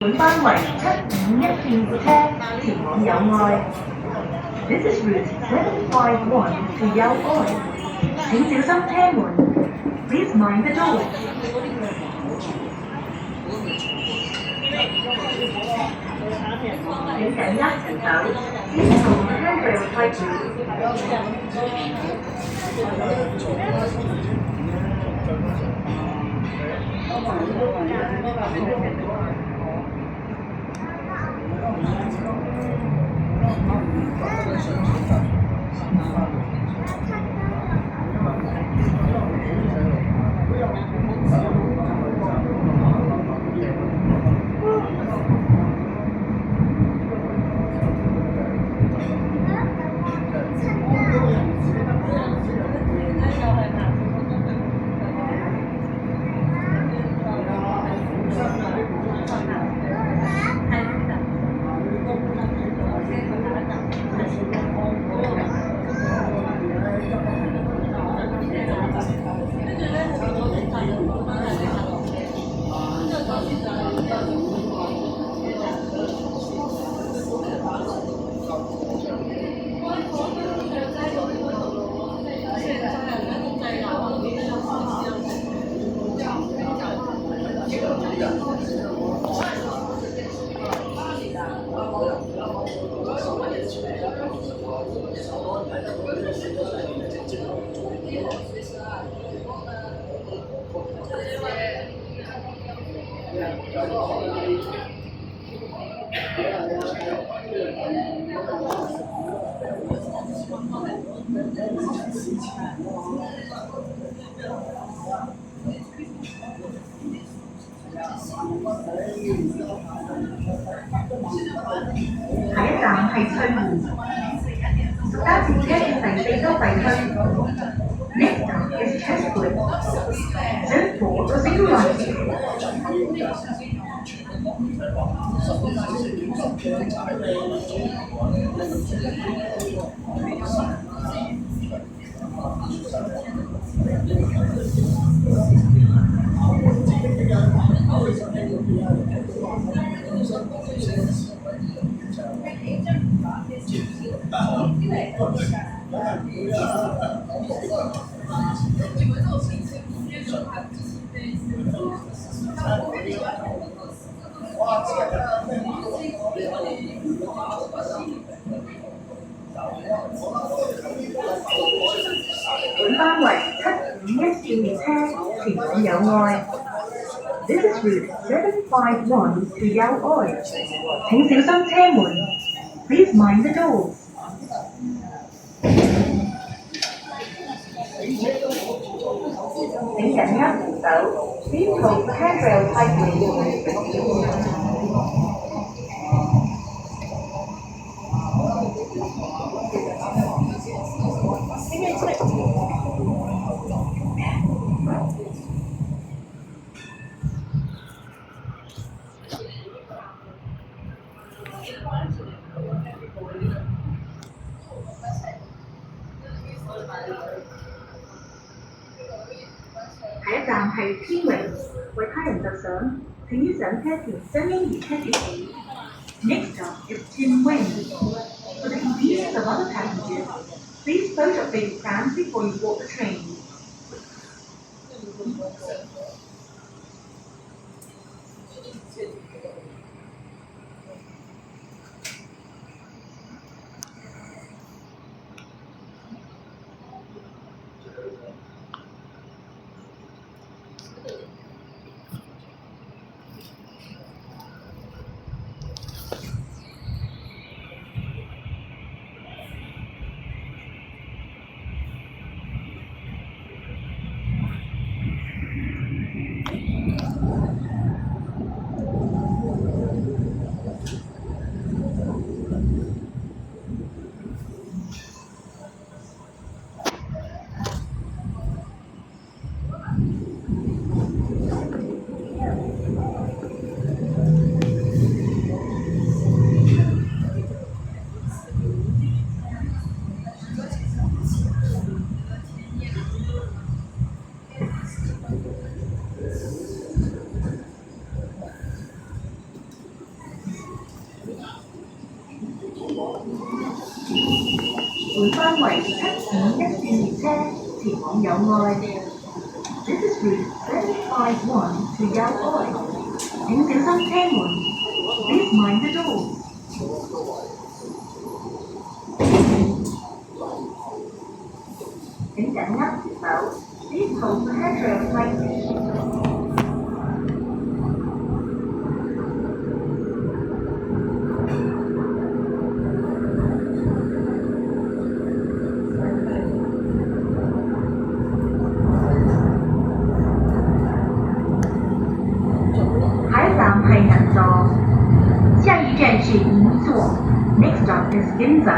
本班為751線車前往友愛。This is route 751 to Yao Oi. 請小心車門。Please mind the door. 請緊握扶手。Please hold the handrail tightly. 下一站係翠湖，搭電車至第4州幣區。Next stop is Chestwood. Don't board a single line. 本班為751線車前往友愛。This is route 751 to Yao Oi. 請小心車門。Please mind the door. 請緊握扶手。Please hold the handrail tightly. 下一站係天榮，為他人着想，請於上車前將嬰兒車貼起。Next stop is Tin Wing. For the convenience of other passengers, please pose your baby pram before you board the train. 下本班為751線列車前往友愛。This is route 751 to Yaoi. 請小心車門。Please mind the doors. 請緊握扶手。Please hold the handrail tightly. 下一站係銀座，下一站是銀座。Next stop is Ginza。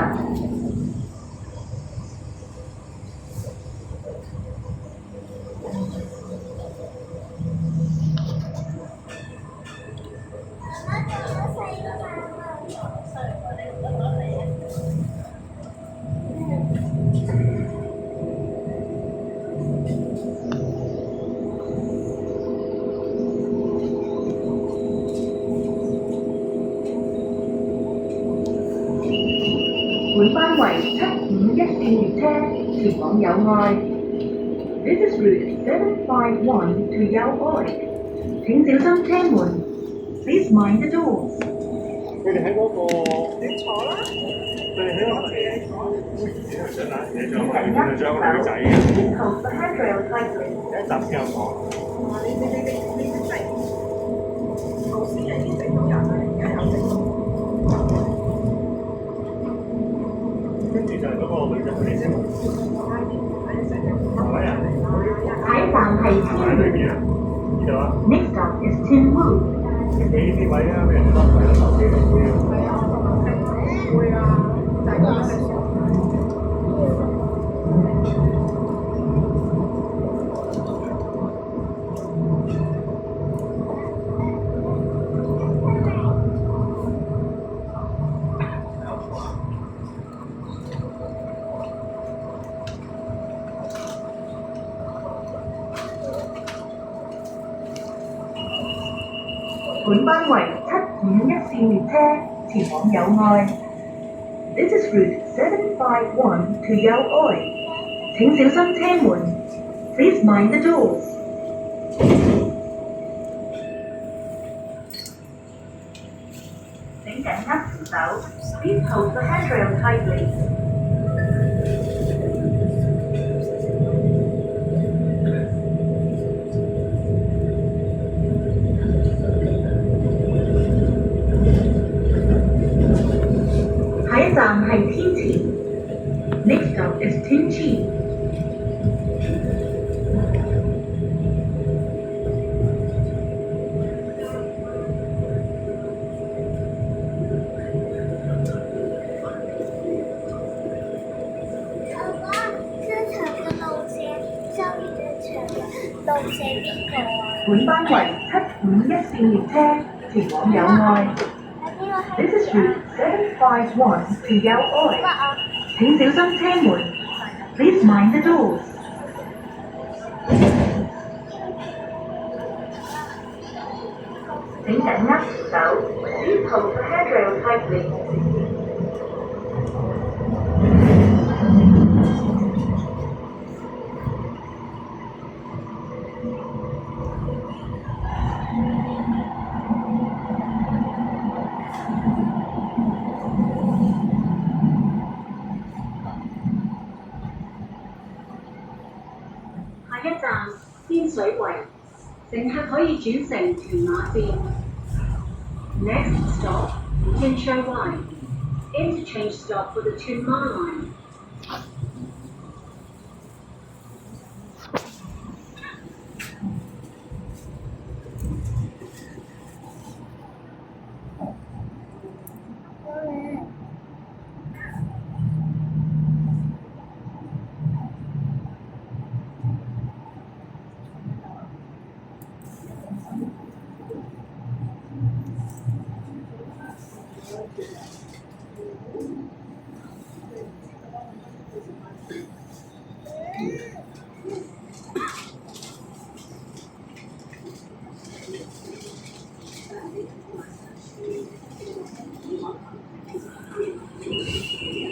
本班為751線列車前往友愛。This is route 751 to Yaoi. 請小心車門。Please mind the doors. 佢哋喺嗰個，你坐啦，佢哋喺個上啦，你仲緊握扶手。女仔嘅， Please hold the handrail tightly. 一集先有講。你真係頭先係已經整到人啦，而家又整到。跟住就係嗰個女仔，佢哋先係咪啊？下一站係天喺裏湖。邊啊？呢度啊？ Next stop is Tinwu。你呢啲位啊，俾人哋當係手機嚟嘅。係啊，會啊，就係嗰陣時。本班為751線列車前往友愛。This is route 751 to Yaoi. 請小心車門。Please mind the doors. 請緊握扶手。Please hold the handrail tightly. 下一站係天池。Next stop is Tinchi。本班為751線列車前往友愛。This is route 751 to Yaoi. 請小心車門。Please mind the doors. 請緊握扶手。Please hold the handrail tightly. 下一站天水圍，乘客可以轉乘屯馬線。Next stop, Tianshuiwai. Interchange stop for the Tunma line. 下